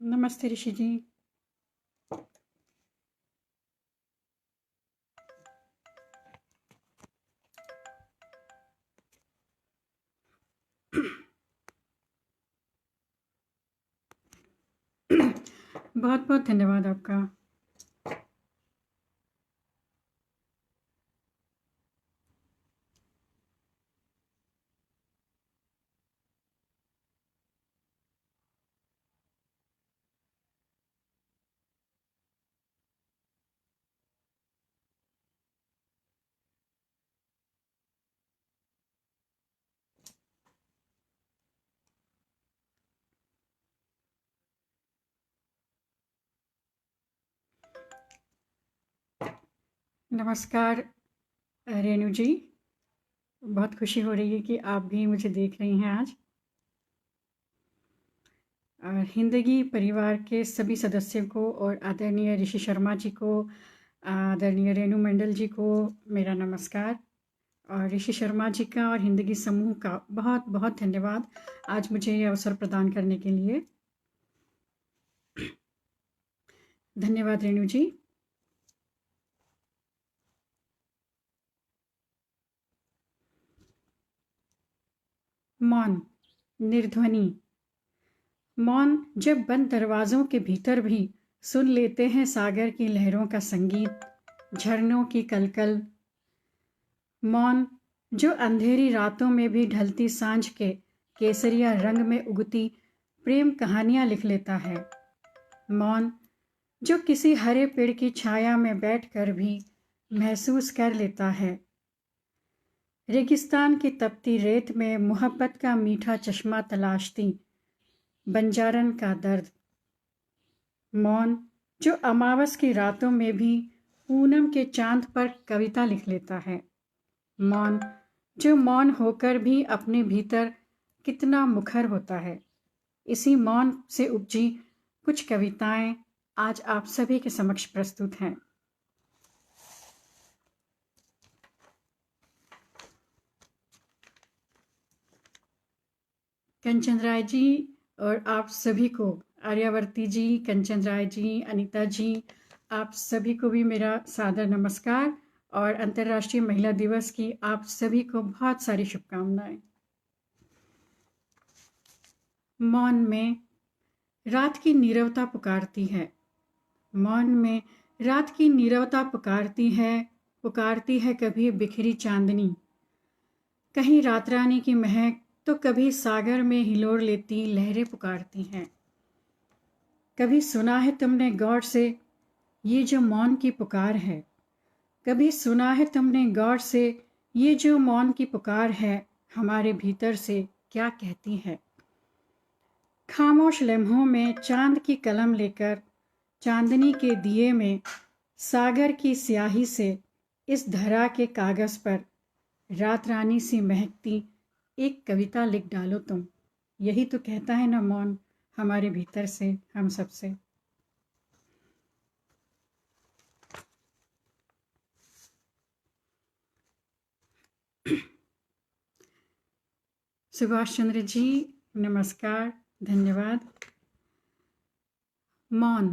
नमस्ते ऋषि जी। बहुत बहुत धन्यवाद आपका। नमस्कार रेणु जी, बहुत खुशी हो रही है कि आप भी मुझे देख रही हैं आज। हिंदगी परिवार के सभी सदस्यों को और आदरणीय ऋषि शर्मा जी को, आदरणीय रेणु मंडल जी को मेरा नमस्कार। और ऋषि शर्मा जी का और हिंदगी समूह का बहुत बहुत धन्यवाद आज मुझे ये अवसर प्रदान करने के लिए। धन्यवाद रेणु जी। मौन, निर्ध्वनि। मौन जब बंद दरवाज़ों के भीतर भी सुन लेते हैं सागर की लहरों का संगीत, झरनों की कलकल। मौन जो अंधेरी रातों में भी ढलती सांझ के केसरिया रंग में उगती प्रेम कहानियाँ लिख लेता है। मौन जो किसी हरे पेड़ की छाया में बैठकर भी महसूस कर लेता है रेगिस्तान की तपती रेत में मोहब्बत का मीठा चश्मा तलाशती बंजारन का दर्द। मौन जो अमावस की रातों में भी पूनम के चांद पर कविता लिख लेता है। मौन जो मौन होकर भी अपने भीतर कितना मुखर होता है। इसी मौन से उपजी कुछ कविताएं आज आप सभी के समक्ष प्रस्तुत हैं। कंचन राय जी और आप सभी को, आर्यावर्ती जी, कंचन राय जी, अनीता जी, आप सभी को भी मेरा सादर नमस्कार और अंतर्राष्ट्रीय महिला दिवस की आप सभी को बहुत सारी शुभकामनाएं। मौन में रात की नीरवता पुकारती है। मौन में रात की नीरवता पुकारती है कभी बिखरी चांदनी, कहीं रात रानी की महक तो कभी सागर में हिलोर लेती लहरें पुकारती हैं। कभी सुना है तुमने गौर से ये जो मौन की पुकार है, कभी सुना है तुमने गौर से ये जो मौन की पुकार है हमारे भीतर से क्या कहती है। खामोश लम्हों में चांद की कलम लेकर चांदनी के दिए में सागर की स्याही से इस धरा के कागज पर रात रानी सी महकती एक कविता लिख डालो तुम। यही तो कहता है ना मौन हमारे भीतर से, हम सबसे। सुभाष चंद्र जी नमस्कार, धन्यवाद। मौन।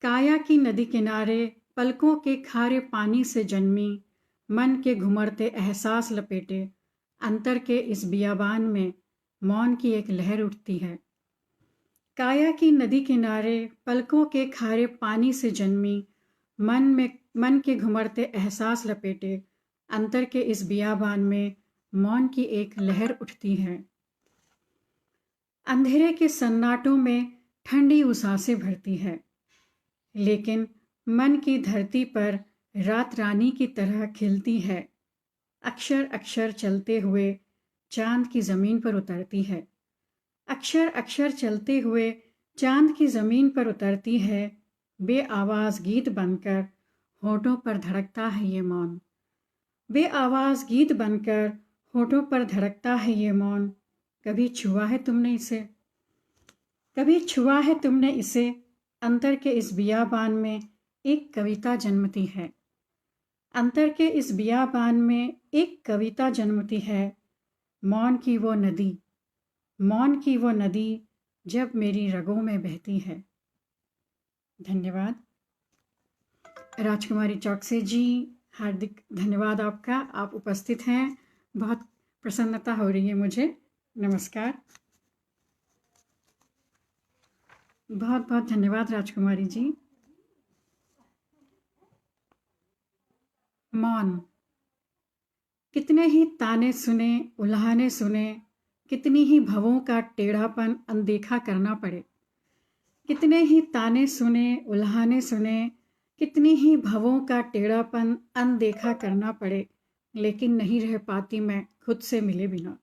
काया की नदी किनारे पलकों के खारे पानी से जन्मी, मन के घुमरते एहसास लपेटे अंतर के इस बियाबान में मौन की एक लहर उठती है। काया की नदी किनारे पलकों के खारे पानी से जन्मी, मन के घुमरते एहसास लपेटे अंतर के इस बियाबान में मौन की एक लहर उठती है। अंधेरे के सन्नाटों में ठंडी उसासें भरती है, लेकिन मन की धरती पर रात रानी की तरह खिलती है। अक्षर अक्षर चलते हुए चांद की ज़मीन पर उतरती है। अक्षर अक्षर चलते हुए चांद की ज़मीन पर उतरती है। बेआवाज़ गीत बनकर होठों पर धड़कता है ये मौन। बेआवाज़ गीत बनकर होठों पर धड़कता है ये मौन। कभी छुआ है तुमने इसे, कभी छुआ है तुमने इसे। अंतर के इस बियाबान में एक कविता जन्मती है। अंतर के इस बियाबान में एक कविता जन्मती है। मौन की वो नदी, मौन की वो नदी जब मेरी रगों में बहती है। धन्यवाद। राजकुमारी चौकसे जी, हार्दिक धन्यवाद आपका, आप उपस्थित हैं, बहुत प्रसन्नता हो रही है मुझे। नमस्कार, बहुत बहुत धन्यवाद राजकुमारी जी। मौन। कितने ही ताने सुने, उल्हाने सुने, कितनी ही भवों का टेढ़ापन अनदेखा करना पड़े। कितने ही ताने सुने, उल्हाने सुने, कितनी ही भवों का टेढ़ापन अनदेखा करना पड़े, लेकिन नहीं रह पाती मैं खुद से मिले बिना।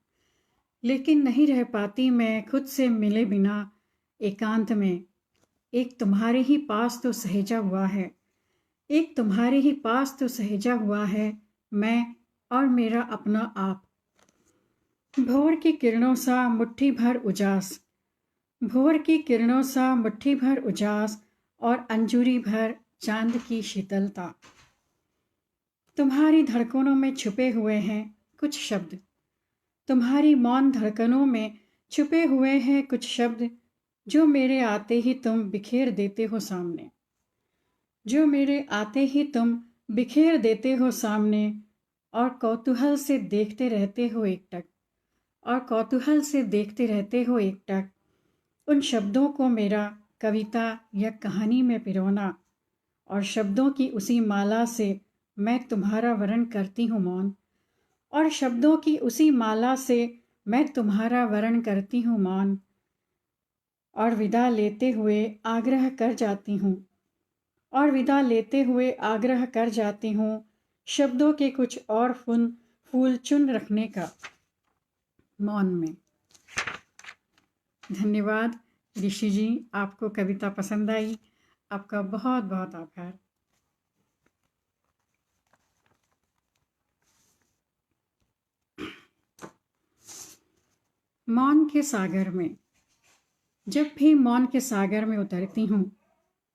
लेकिन नहीं रह पाती मैं खुद से मिले बिना। एकांत में एक तुम्हारे ही पास तो सहेजा हुआ है, एक तुम्हारे ही पास तो सहेजा हुआ है, मैं और मेरा अपना आप। भोर की किरणों सा मुट्ठी भर उजास, भोर की किरणों सा मुट्ठी भर उजास, और अंजुरी भर चांद की शीतलता। तुम्हारी धड़कनों में छुपे हुए हैं कुछ शब्द, तुम्हारी मौन धड़कनों में छुपे हुए हैं कुछ शब्द, जो मेरे आते ही तुम बिखेर देते हो सामने, जो मेरे आते ही तुम बिखेर देते हो सामने। और कौतूहल से देखते रहते हो एकटक, और कौतूहल से देखते रहते हो एकटक, उन शब्दों को मेरा कविता या कहानी में पिरोना। और शब्दों की उसी माला से मैं तुम्हारा वरण करती हूँ मौन, और शब्दों की उसी माला से मैं तुम्हारा वरण करती हूँ मौन। और विदा लेते हुए आग्रह कर जाती हूँ, और विदा लेते हुए आग्रह कर जाती हूँ, शब्दों के कुछ और फूल चुन रखने का मौन में। धन्यवाद ऋषि जी, आपको कविता पसंद आई, आपका बहुत बहुत आभार। मौन के सागर में। जब भी मौन के सागर में उतरती हूँ,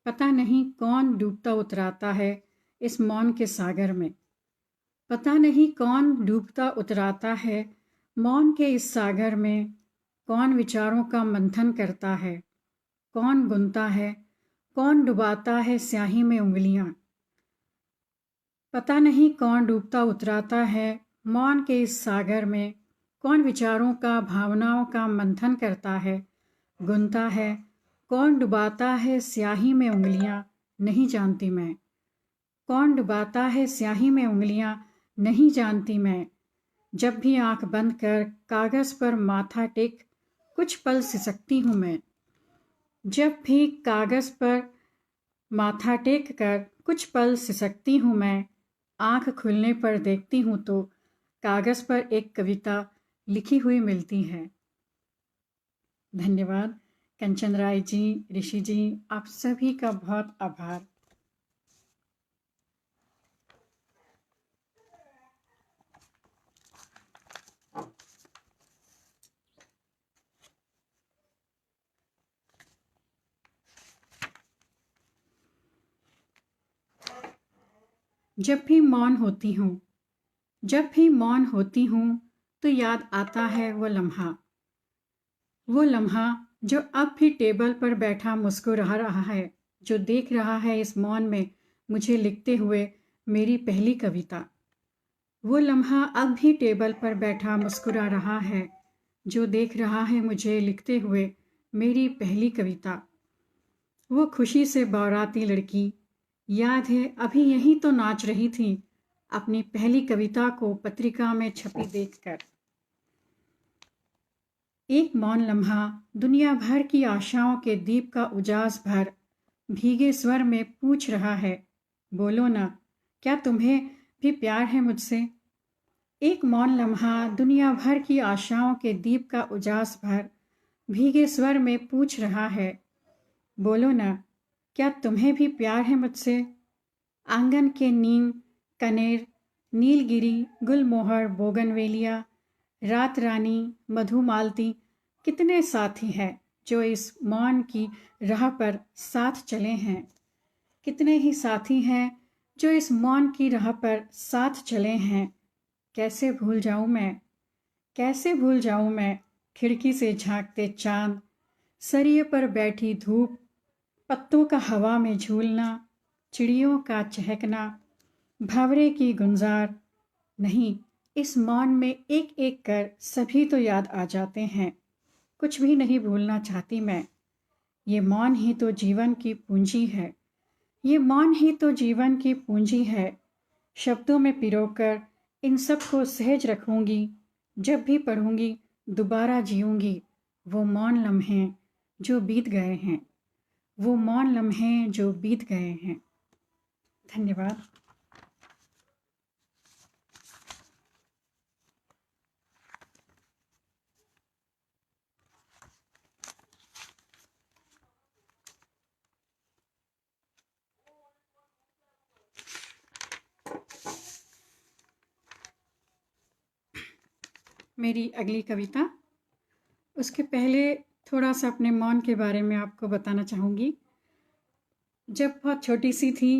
पता नहीं कौन डूबता उतराता है इस मौन के सागर में। पता नहीं कौन डूबता उतराता है मौन के इस सागर में। कौन विचारों का मंथन करता है, कौन बुनता है, कौन डुबाता है स्याही में उंगलियां। पता नहीं कौन डूबता उतराता है मौन के इस सागर में। कौन विचारों का, भावनाओं का मंथन करता है, गुनता है, कौन डुबाता है स्याही में उंगलियां, नहीं जानती मैं। कौन डुबाता है स्याही में उंगलियां, नहीं जानती मैं। जब भी आंख बंद कर कागज पर माथा टेक कुछ पल सिसकती हूँ मैं। जब भी कागज पर माथा टेक कर कुछ पल सिसकती हूँ मैं। आंख खुलने पर देखती हूँ तो कागज पर एक कविता लिखी हुई मिलती है। धन्यवाद कंचन राय जी, ऋषि जी, आप सभी का बहुत आभार। जब भी मौन होती हूँ, जब भी मौन होती हूँ, तो याद आता है वो लम्हा जो अब भी टेबल पर बैठा मुस्कुरा रहा है, जो देख रहा है इस मौन में मुझे लिखते हुए मेरी पहली कविता। वो लम्हा अब भी टेबल पर बैठा मुस्कुरा रहा है, जो देख रहा है मुझे लिखते हुए मेरी पहली कविता। वो खुशी से बौराती लड़की, याद है अभी यहीं तो नाच रही थी अपनी पहली कविता को पत्रिका में छपी देखकर। एक मौन लम्हा दुनिया भर की आशाओं के दीप का उजास भर भीगे स्वर में पूछ रहा है, बोलो ना, क्या तुम्हें भी प्यार है मुझसे। एक मौन लम्हा दुनिया भर की आशाओं के दीप का उजास भर भीगे स्वर में पूछ रहा है, बोलो ना, क्या तुम्हें भी प्यार है मुझसे। आंगन के नीम, कनेर, नीलगिरी, गुलमोहर, बोगनवेलिया, रात रानी, मधुमालती, कितने साथी हैं जो इस मौन की राह पर साथ चले हैं। कितने ही साथी हैं जो इस मौन की राह पर साथ चले हैं। कैसे भूल जाऊं मैं, कैसे भूल जाऊं मैं खिड़की से झांकते चांद, सरिये पर बैठी धूप, पत्तों का हवा में झूलना, चिड़ियों का चहकना, भंवरे की गुंजार। नहीं, इस मौन में एक एक कर सभी तो याद आ जाते हैं। कुछ भी नहीं भूलना चाहती मैं। ये मौन ही तो जीवन की पूंजी है। ये मौन ही तो जीवन की पूंजी है। शब्दों में पिरोकर इन सब को सहज रखूंगी। जब भी पढ़ूंगी दोबारा जीऊंगी वो मौन लम्हे जो बीत गए हैं। वो मौन लम्हे जो बीत गए हैं। धन्यवाद। मेरी अगली कविता, उसके पहले थोड़ा सा अपने मौन के बारे में आपको बताना चाहूँगी। जब बहुत छोटी सी थी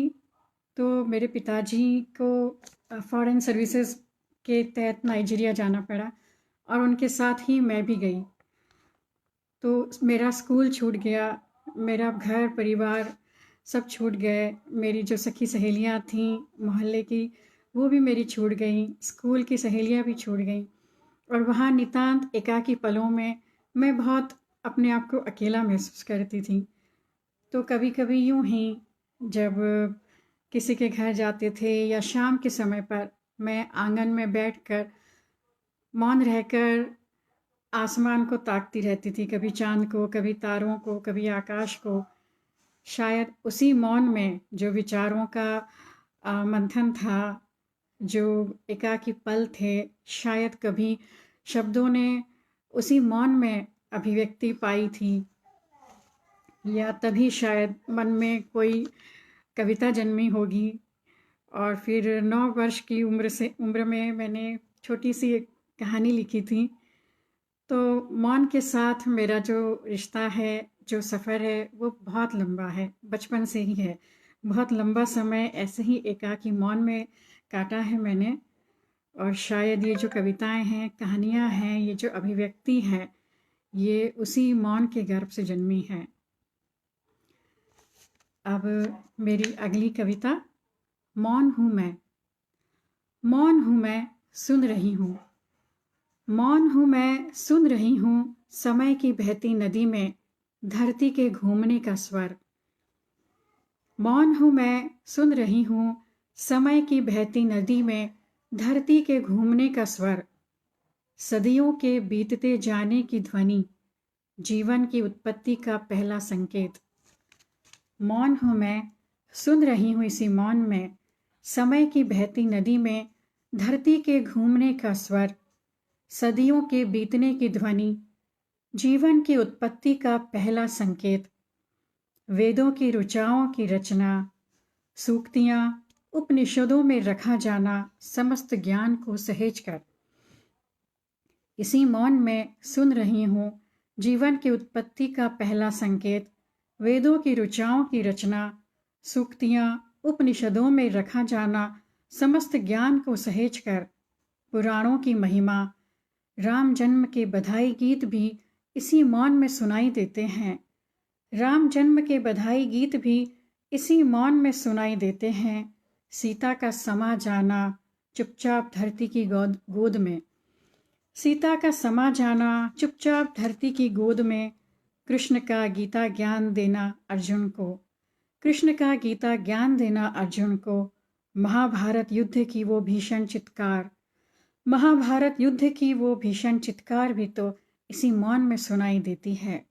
तो मेरे पिताजी को फॉरेन सर्विसेज के तहत नाइजीरिया जाना पड़ा और उनके साथ ही मैं भी गई। तो मेरा स्कूल छूट गया, मेरा घर परिवार सब छूट गए। मेरी जो सखी सहेलियाँ थीं मोहल्ले की वो भी मेरी छूट गईं, स्कूल की सहेलियाँ भी छूट गईं। और वहाँ नितांत एकाकी पलों में मैं बहुत अपने आप को अकेला महसूस करती थी। तो कभी कभी यूं ही जब किसी के घर जाते थे या शाम के समय पर मैं आंगन में बैठकर मौन रहकर आसमान को ताकती रहती थी, कभी चांद को, कभी तारों को, कभी आकाश को। शायद उसी मौन में जो विचारों का मंथन था, जो एकाकी पल थे, शायद कभी शब्दों ने उसी मौन में अभिव्यक्ति पाई थी, या तभी शायद मन में कोई कविता जन्मी होगी। और फिर 9 वर्ष की उम्र में मैंने छोटी सी एक कहानी लिखी थी। तो मौन के साथ मेरा जो रिश्ता है, जो सफ़र है, वो बहुत लंबा है, बचपन से ही है। बहुत लंबा समय ऐसे ही एकाकी मौन में काटा है मैंने। और शायद ये जो कविताएं हैं, कहानियाँ हैं, ये जो अभिव्यक्ति है, ये उसी मौन के गर्भ से जन्मी है। अब मेरी अगली कविता, मौन हूँ मैं। मौन हूँ मैं, सुन रही हूँ। मौन हूँ मैं, सुन रही हूँ समय की बहती नदी में धरती के घूमने का स्वर। मौन हूँ मैं, सुन रही हूँ समय की बहती नदी में धरती के घूमने का स्वर। सदियों के बीतते जाने की ध्वनि, जीवन की उत्पत्ति का पहला संकेत। मौन हूँ मैं, सुन रही हूँ इसी मौन में समय की बहती नदी में धरती के घूमने का स्वर। सदियों के बीतने की ध्वनि, जीवन की उत्पत्ति का पहला संकेत। वेदों की ऋचाओं की रचना, सूक्तियाँ, उपनिषदों में रखा जाना समस्त ज्ञान को सहेज कर। इसी मौन में सुन रही हूँ जीवन की उत्पत्ति का पहला संकेत। वेदों की ऋचाओं की रचना, सूक्तियाँ, उपनिषदों में रखा जाना समस्त ज्ञान को सहेज कर। पुराणों की महिमा, राम जन्म के बधाई गीत भी इसी मौन में सुनाई देते हैं। राम जन्म के बधाई गीत भी इसी मौन में सुनाई देते हैं। सीता का समा जाना चुपचाप धरती की गोद में। सीता का समा जाना चुपचाप धरती की गोद में। कृष्ण का गीता ज्ञान देना अर्जुन को। कृष्ण का गीता ज्ञान देना अर्जुन को। महाभारत युद्ध की वो भीषण चित्कार, महाभारत युद्ध की वो भीषण चित्कार भी तो इसी मौन में सुनाई देती है।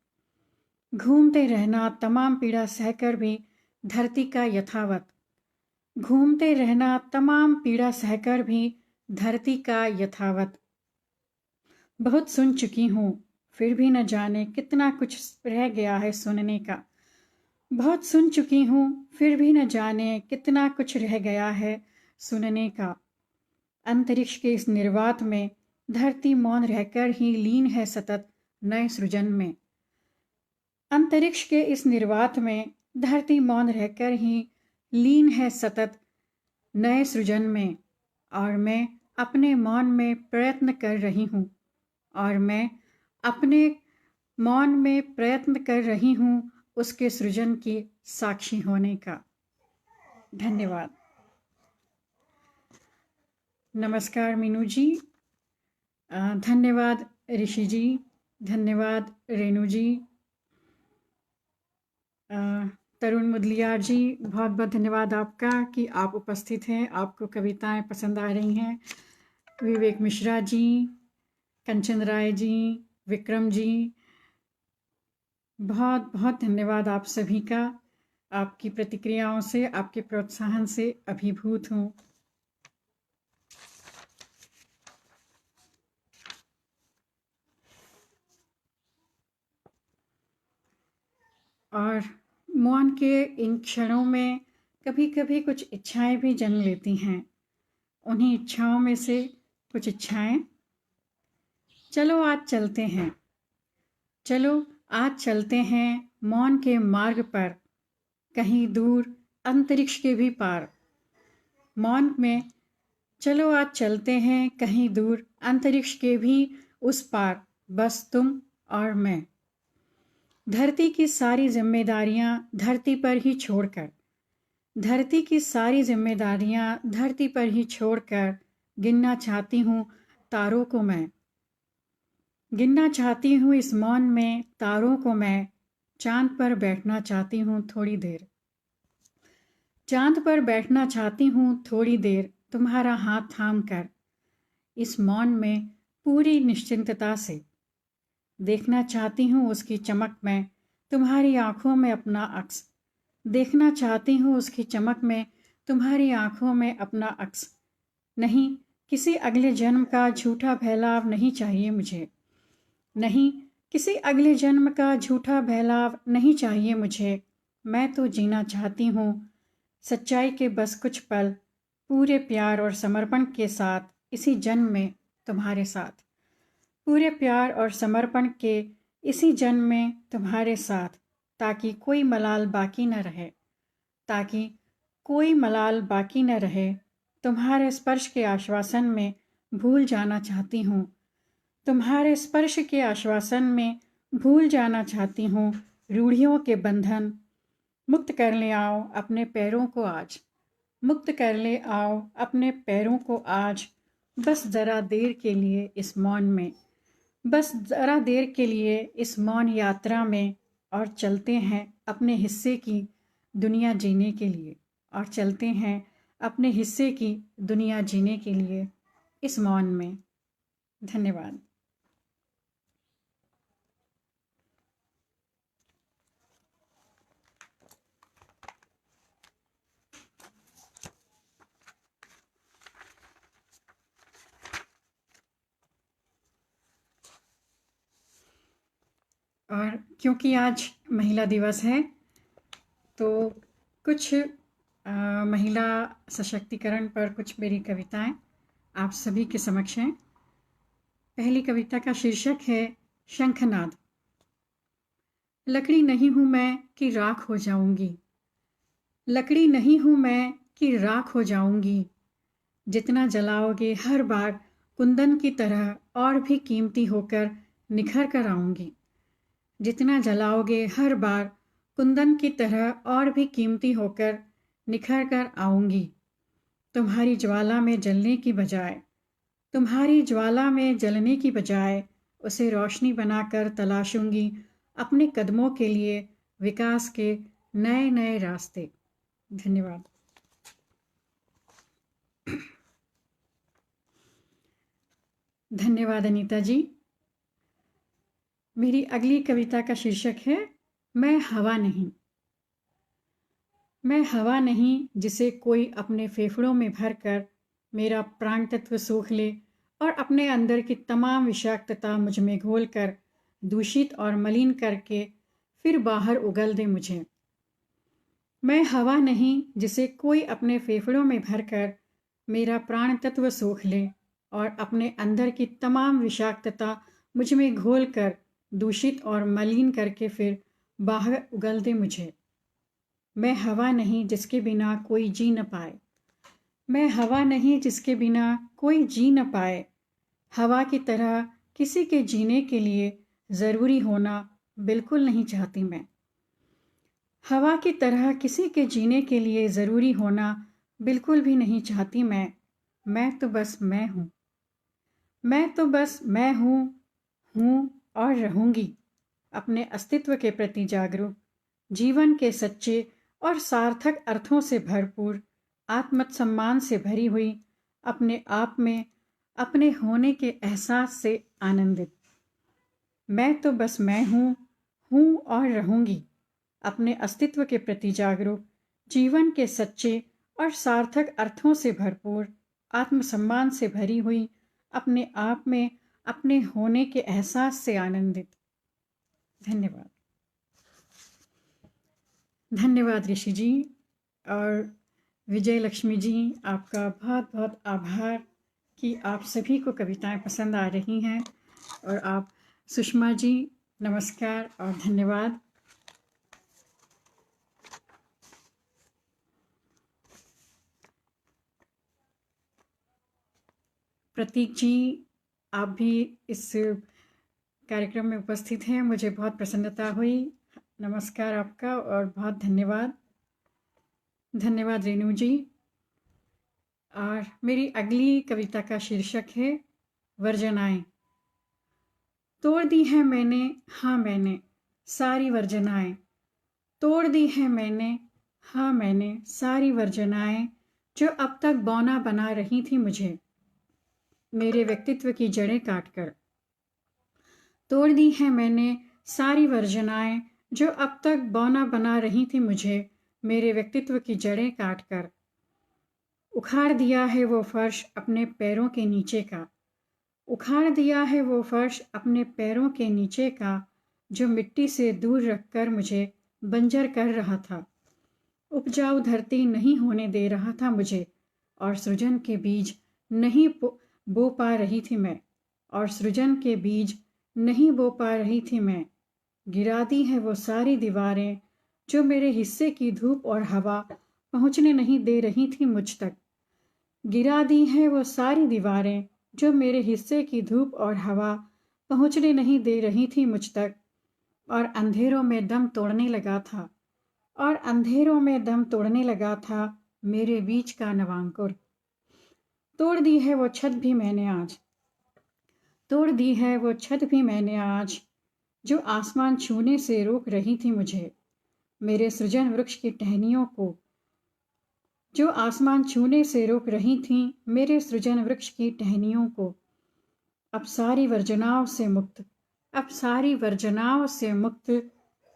घूमते रहना तमाम पीड़ा सहकर भी धरती का यथावत। घूमते रहना तमाम पीड़ा सहकर भी धरती का यथावत। बहुत सुन चुकी हूँ फिर भी न जाने कितना कुछ रह गया है सुनने का। बहुत सुन चुकी हूँ फिर भी न जाने कितना कुछ रह गया है सुनने का। अंतरिक्ष के इस निर्वात में धरती मौन रहकर ही लीन है सतत नए सृजन में। अंतरिक्ष के इस निर्वात में धरती मौन रहकर ही लीन है सतत नए सृजन में। और मैं अपने मौन में प्रयत्न कर रही हूँ, और मैं अपने मौन में प्रयत्न कर रही हूँ उसके सृजन की साक्षी होने का। धन्यवाद। नमस्कार मीनू जी। धन्यवाद ऋषि जी, धन्यवाद रेणु जी, तरुण मुदलियार जी, बहुत बहुत धन्यवाद आपका कि आप उपस्थित हैं, आपको कविताएं पसंद आ रही हैं। विवेक मिश्रा जी, कंचन राय जी, विक्रम जी, बहुत बहुत धन्यवाद आप सभी का। आपकी प्रतिक्रियाओं से, आपके प्रोत्साहन से अभिभूत हूँ। और मौन के इन क्षणों में कभी कभी कुछ इच्छाएं भी जन्म लेती हैं। उन्हीं इच्छाओं में से कुछ इच्छाएं, चलो आज चलते हैं, चलो आज चलते हैं मौन के मार्ग पर, कहीं दूर अंतरिक्ष के भी पार। मौन में चलो आज चलते हैं कहीं दूर अंतरिक्ष के भी उस पार, बस तुम और मैं। धरती की सारी जिम्मेदारियां धरती पर ही छोड़कर, धरती की सारी जिम्मेदारियां धरती पर ही छोड़कर गिनना चाहती हूँ तारों को मैं, गिनना चाहती हूँ इस मौन में तारों को मैं। चांद पर बैठना चाहती हूँ थोड़ी देर, चांद पर बैठना चाहती हूँ थोड़ी देर तुम्हारा हाथ थाम कर। इस मौन में पूरी निश्चिंतता से देखना चाहती हूँ उसकी चमक में तुम्हारी आंखों में अपना अक्स, देखना चाहती हूँ उसकी चमक में तुम्हारी आंखों में अपना अक्स। नहीं, किसी अगले जन्म का झूठा फैलाव नहीं चाहिए मुझे, नहीं, किसी अगले जन्म का झूठा फैलाव नहीं चाहिए मुझे। मैं तो जीना चाहती हूँ सच्चाई के बस कुछ पल, पूरे प्यार और समर्पण के साथ इसी जन्म में तुम्हारे साथ, पूरे प्यार और समर्पण के इसी जन्म में तुम्हारे साथ, ताकि कोई मलाल बाकी न रहे, ताकि कोई मलाल बाकी न रहे। तुम्हारे स्पर्श के आश्वासन में भूल जाना चाहती हूँ, तुम्हारे स्पर्श के आश्वासन में भूल जाना चाहती हूँ रूढ़ियों के बंधन। मुक्त कर ले आओ अपने पैरों को आज, मुक्त कर ले आओ अपने पैरों को आज। बस ज़रा देर के लिए इस मौन में, बस ज़रा देर के लिए इस मौन यात्रा में, और चलते हैं अपने हिस्से की दुनिया जीने के लिए, और चलते हैं अपने हिस्से की दुनिया जीने के लिए इस मौन में। धन्यवाद। और क्योंकि आज महिला दिवस है तो कुछ महिला सशक्तिकरण पर कुछ मेरी कविताएं आप सभी के समक्ष हैं। पहली कविता का शीर्षक है शंखनाद। लकड़ी नहीं हूँ मैं कि राख हो जाऊंगी, लकड़ी नहीं हूँ मैं कि राख हो जाऊंगी। जितना जलाओगे हर बार कुंदन की तरह और भी कीमती होकर निखर कर आऊंगी, जितना जलाओगे हर बार कुंदन की तरह और भी कीमती होकर निखर कर आऊंगी। तुम्हारी ज्वाला में जलने की बजाय, तुम्हारी ज्वाला में जलने की बजाय उसे रोशनी बनाकर तलाशूंगी अपने कदमों के लिए विकास के नए नए रास्ते। धन्यवाद। धन्यवाद अनीता जी। मेरी अगली कविता का शीर्षक है मैं हवा नहीं। मैं हवा नहीं जिसे कोई अपने फेफड़ों में भरकर मेरा प्राण तत्व सूख ले और अपने अंदर की तमाम विषाक्तता मुझ में घोल कर दूषित और मलिन करके फिर बाहर उगल दे मुझे। मैं हवा नहीं जिसे कोई अपने फेफड़ों में भरकर मेरा प्राण तत्व सूख ले और अपने अंदर की तमाम विषाक्तता मुझ में घोल कर दूषित और मलिन करके फिर बाहर उगल दे मुझे। मैं हवा नहीं जिसके बिना कोई जी न पाए, मैं हवा नहीं जिसके बिना कोई जी न पाए। हवा की तरह किसी के जीने के लिए ज़रूरी होना बिल्कुल नहीं चाहती मैं। हवा की तरह किसी के जीने के लिए ज़रूरी होना बिल्कुल भी नहीं चाहती मैं। मैं तो बस मैं हूँ। मैं तो बस मैं हूँ और रहूँगी। अपने अस्तित्व के प्रति जागरूक, जीवन के सच्चे और सार्थक अर्थों से भरपूर, आत्मसम्मान से भरी हुई, अपने आप में अपने होने के एहसास से आनंदित। मैं तो बस मैं हूँ और रहूँगी। अपने अस्तित्व के प्रति जागरूक, जीवन के सच्चे और सार्थक अर्थों से भरपूर, आत्मसम्मान से भरी हुई, अपने आप में अपने होने के एहसास से आनंदित। धन्यवाद। धन्यवाद ऋषि जी और विजय लक्ष्मी जी, आपका बहुत बहुत आभार कि आप सभी को कविताएं पसंद आ रही हैं। और आप सुषमा जी, नमस्कार और धन्यवाद। प्रतीक जी, आप भी इस कार्यक्रम में उपस्थित हैं, मुझे बहुत प्रसन्नता हुई। नमस्कार आपका और बहुत धन्यवाद। धन्यवाद रेणु जी। और मेरी अगली कविता का शीर्षक है वर्जनाएं। तोड़ दी है मैंने, हाँ मैंने सारी वर्जनाएं। तोड़ दी है मैंने, हाँ मैंने सारी वर्जनाएं, जो अब तक बौना बना रही थी मुझे, मेरे व्यक्तित्व की जड़ें काटकर। तोड़ दी है मैंने सारी वर्जनाएं, जो अब तक बौना बना रही थी मुझे, मेरे व्यक्तित्व की जड़ें काटकर। उखाड़ दिया है वो फर्श अपने पैरों के नीचे का। उखाड़ दिया है वो फर्श अपने पैरों के नीचे का, जो मिट्टी से दूर रखकर मुझे बंजर कर रहा था। उपजाऊ धरती नहीं होने दे रहा था मुझे, और सृजन के बीज नहीं बो पा रही थी मैं। और सृजन के बीज नहीं बो पा रही थी मैं। गिरा दी है वो सारी दीवारें, जो मेरे हिस्से की धूप और हवा पहुँचने नहीं दे रही थी मुझ तक। गिरा दी है वो सारी दीवारें, जो मेरे हिस्से की धूप और हवा पहुँचने नहीं दे रही थी मुझ तक। और अंधेरों में दम तोड़ने लगा था, और अंधेरों में दम तोड़ने लगा था मेरे बीच का नवांकुर। तोड़ दी है वो छत भी मैंने आज, तोड़ दी है वो छत भी मैंने आज, जो आसमान छूने से रोक रही थी मुझे, मेरे सृजन वृक्ष की टहनियों को। जो आसमान छूने से रोक रही थी मेरे सृजन वृक्ष की टहनियों को। अब सारी वर्जनाओं से मुक्त, अब सारी वर्जनाओं से मुक्त,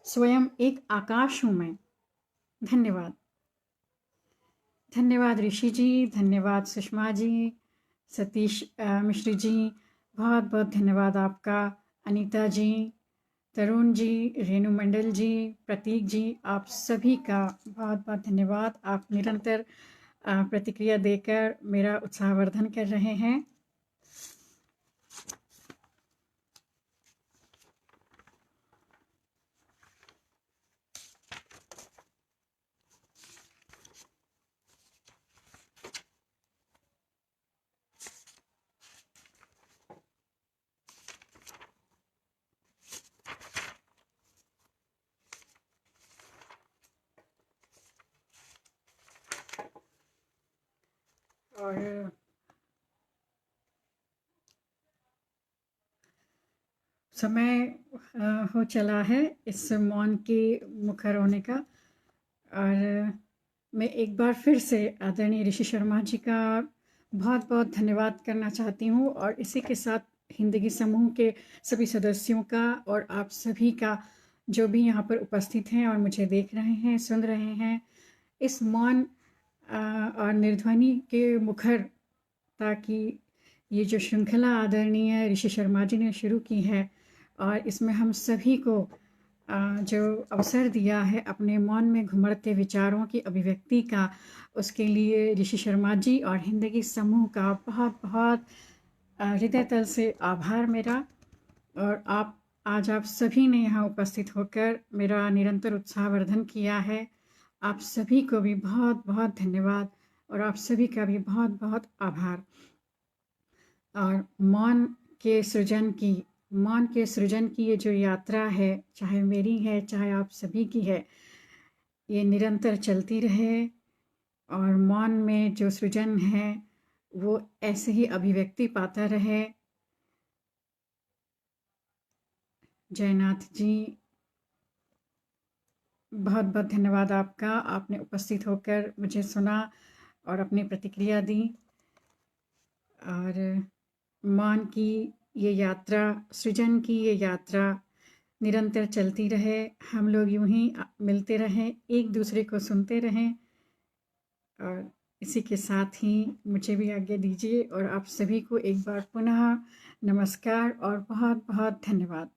स्वयं एक आकाश हूँ मैं। धन्यवाद। धन्यवाद ऋषि जी, धन्यवाद सुषमा जी, सतीश मिश्र जी, बहुत बहुत धन्यवाद आपका। अनीता जी, तरुण जी, रेणु मंडल जी, प्रतीक जी, आप सभी का बहुत बहुत धन्यवाद। आप निरंतर प्रतिक्रिया देकर मेरा उत्साहवर्धन कर रहे हैं। और समय हो चला है इस मौन के मुखर होने का। और मैं एक बार फिर से आदरणीय ऋषि शर्मा जी का बहुत बहुत धन्यवाद करना चाहती हूँ, और इसी के साथ हिंदगी समूह के सभी सदस्यों का और आप सभी का, जो भी यहाँ पर उपस्थित हैं और मुझे देख रहे हैं, सुन रहे हैं। इस मौन और निर्ध्वनि के मुखर, ताकि ये जो श्रृंखला आदरणीय ऋषि शर्मा जी ने शुरू की है, और इसमें हम सभी को जो अवसर दिया है अपने मौन में घुमड़ते विचारों की अभिव्यक्ति का, उसके लिए ऋषि शर्मा जी और हिंदगी समूह का बहुत बहुत हृदय तल से आभार मेरा। और आप सभी ने यहाँ उपस्थित होकर मेरा निरंतर उत्साहवर्धन किया है। आप सभी को भी बहुत बहुत धन्यवाद, और आप सभी का भी बहुत बहुत आभार। और मौन के सृजन की मौन के सृजन की ये जो यात्रा है, चाहे मेरी है, चाहे आप सभी की है, ये निरंतर चलती रहे और मौन में जो सृजन है, वो ऐसे ही अभिव्यक्ति पाता रहे। जयनाथ जी, बहुत बहुत धन्यवाद आपका। आपने उपस्थित होकर मुझे सुना और अपनी प्रतिक्रिया दी। और मौन की ये यात्रा, सृजन की ये यात्रा निरंतर चलती रहे। हम लोग यूं ही मिलते रहें, एक दूसरे को सुनते रहें। और इसी के साथ ही मुझे भी आज्ञा दीजिए और आप सभी को एक बार पुनः नमस्कार और बहुत बहुत धन्यवाद।